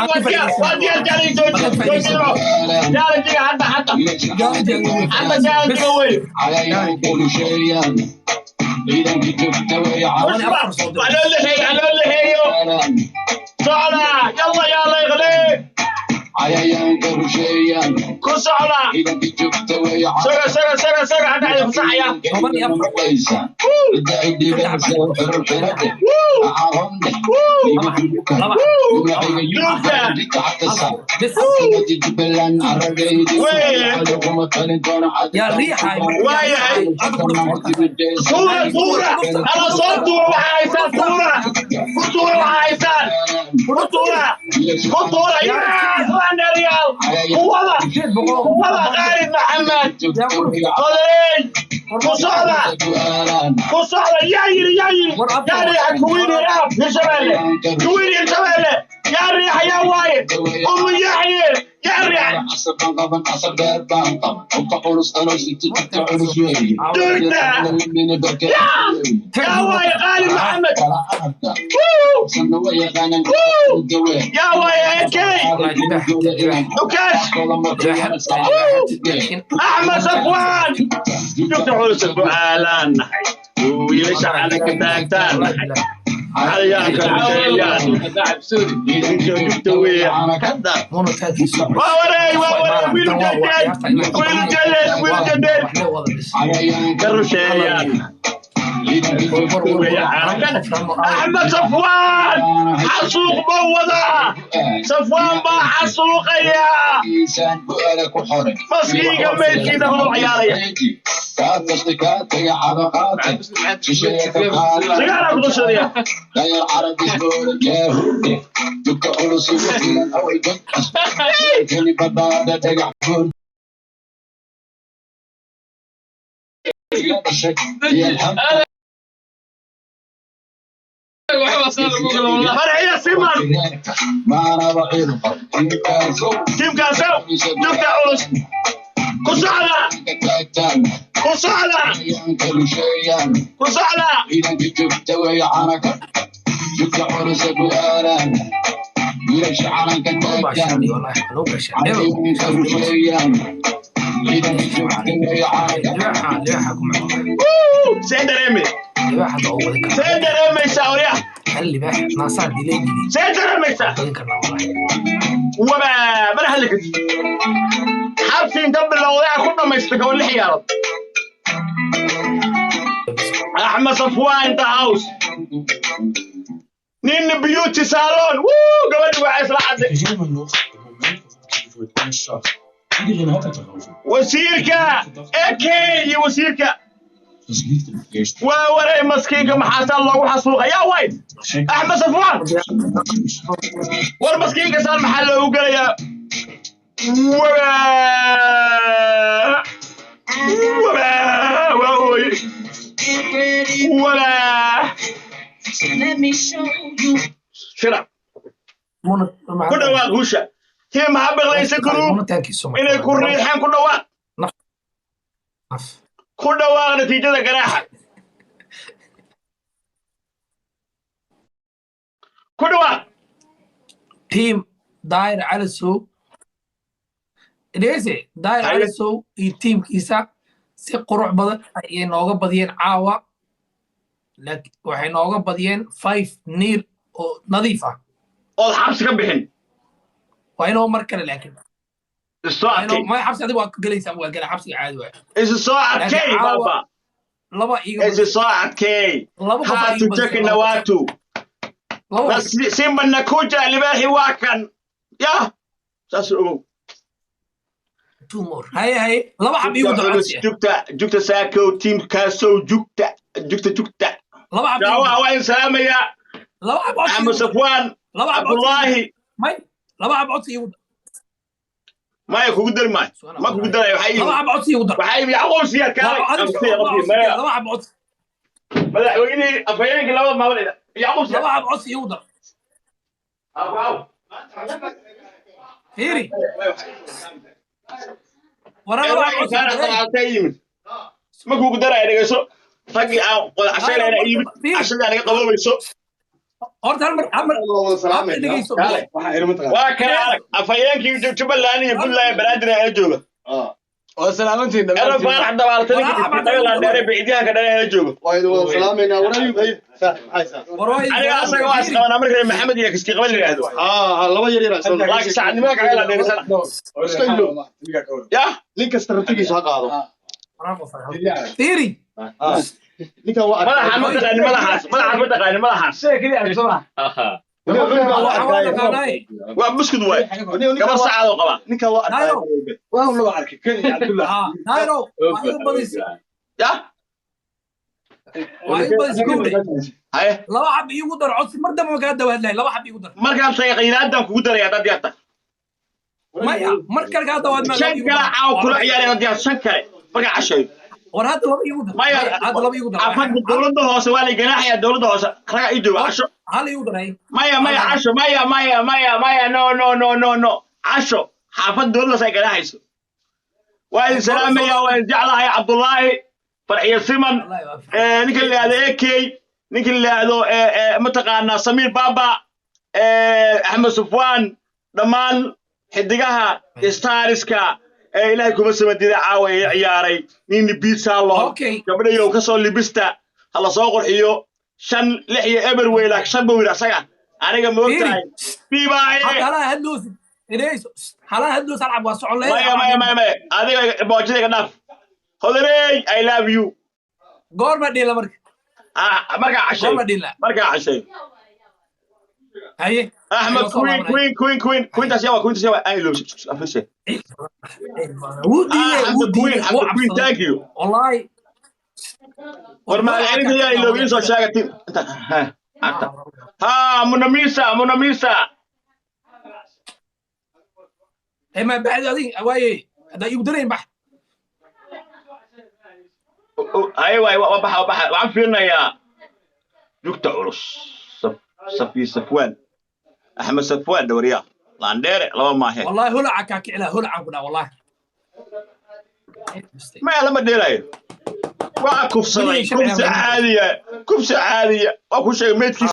وديار جاري جوجينو جاري جيجا حتى جاري وي كل شيء إذا كنت تبتوي على اللي هي صعلا يلا يغلي عيان كل شيء كسعلا إذا كنت تبتوي سرق هذا على الصحية يا ريحة صورة أنا صورة وعايزة صورة وعايزة خطورة يا أخوان ريال والله غالب محمد قدرين كصعلة يا ريحة كويني راب كويني يا ريحة يا وايد أم يحيى يا ريحة يا وايد غالب محمد يا وايد أحمد صفوان شفت حلوس الفعالان ويليش على كتاكتان علياك الشيان شفت ويا ويلو جدد قروا شيان أحمد صفوان حسوق بوضع صفوان با حسوق يا مسكين قميت كده هو عيالي سيارة بغشرية غير عربي سبورك يا هودي دك أولوسي وكلا أول بك كني بابا تقع فول يا الحمد فرعية سيمان ما أنا بعيد تيم كاسو دكتور أولوس كسالة كل شيء إذا كنت تبتوي عنك دك أولوسي بوالان ليش عنك تاكتان كل شيء إذا كنت تبتوي عنك سيدر أمي ساوريا خلي بقى ناصر دي ليه دي سيدر أمي وما من هلك حابسين دب الوضيع كنا ما يستقوا لي يا رب أحمد صفوان ذا هاوس نين بيوتي صالون قبل وعيس لحد وسيركا اكي وسيركا ووري مسكينك محاسن الله وحسوقه يا وين احمد صفوان ور مسكينك صار محل وقال ولا شرع كل واحد هوشة هي محبة ليس كروب إنه يكون ريحان كل واحد كل واحد نتيجة جراحة كل واحد تيم داير على السوق ليش داير على السوق التيم كيسا si qurux badan ayay nooga badiyeen caawa laakiin waxay nooga badiyeen 5 niil oo nadiif ah oo xabsi ka bixin waa inoo mar kale laakiin الساعة ما حبس هذا وقت قليل سام وقال حبس عادي واحد إيش الساعة كي بابا لبا إيش الساعة كي هاتو تك النواتو بس سيم النكوجة اللي باهي واكن يا ساسو تومور هاي لبا حبيبو دعوتي جوكتا ساكو تيم كاسو جوكتا لبا حبيبو دعوة وين سلام يا لبا حبيبو عم صفوان عبد الله ما لبا حبيبو ما يكون قدر ما يكون قدر يا حي لبا حبيبو وحي يعقوب سيا كاي لبا حبيبو ما ويني افينك لبا ما ولا يعقوب سيا لبا حبيبو يوضع او فيري ورا ما كو قدر يا دغيسو فقي قول عشان انا ايب عشان انا قبوبيسو horta hal mar salaamay dhegeyso waxa irma tagaa waa kala arag afayeenkii Jubbaland iyo Puntland baraadina ay jooga oo salaamantiin Ero faarax dabaaltani Thailand dheere biidiyaha ka dheere jooga waa salaamayna waraayib hay aniga asaga waa isqabana markay Maxamed iyo kisti qabal yiraahdo laba yar yar soo laakiin saacadnimada ka la dheersan ya ninka strategiisa ha qaado fiiri ninka waa madaxaas waa buskud waay gabar saacado qaba ninka waa loo arkay Kenya Abdullah Nairo waa igu badis ya waa igu badis gowde haye laba xab igu dar codsi mar dambe ka dawaad leh laba xab igu dar markaan sayqiinaadan kugu daraya dad yarta maya mar kale ka dawaad ma shan kala caaw kula ciyaaraya dad yar shan kale marka cashay war hada laba igu dar maya hada laba igu dar afad dawladda hoose waa la ganaaxaya dawladda hoose raga idu casho hal igu dar maya casho maya no casho xaafad dawladda say ganaaxayso waa salaamaya waa jeclahay Cabdullaahi farxiyo siman ninka la yiraahdo AK ninka la yiraahdo mataqaana Samiir Baba Ahmed Sufwan dhamaan xidigaha stariska ilaahay kuma samadida caaway ciyaaray nin pizza loo gabadhayo ka soo libista hala soo qurxiyo 5 6 iyo eber weylak shan bawir asaga aniga moogtahay biibay hala hadloos ilayso hala hadloos alcab waa socon leh maya adiga boojida ka dhaaf hodanay I love you goorma dhila marka cashay marka cashay haye Ahmed Queen taasiya ay loo afishay Queen thank you wallahi warma aniga yaa loo iso sheegatay munamisa ما بعد هذه واي هذا يقدرين بح ايوه وبح وعم فينا يا دكتور عرس صفي صفوان احمد صفوان دوريا لاندير لو ما هي والله هلا عكاك على هلا عقنا والله ما لما ديراي waa kufsaday kufsi caadiya waa ku sheegay meedkiisa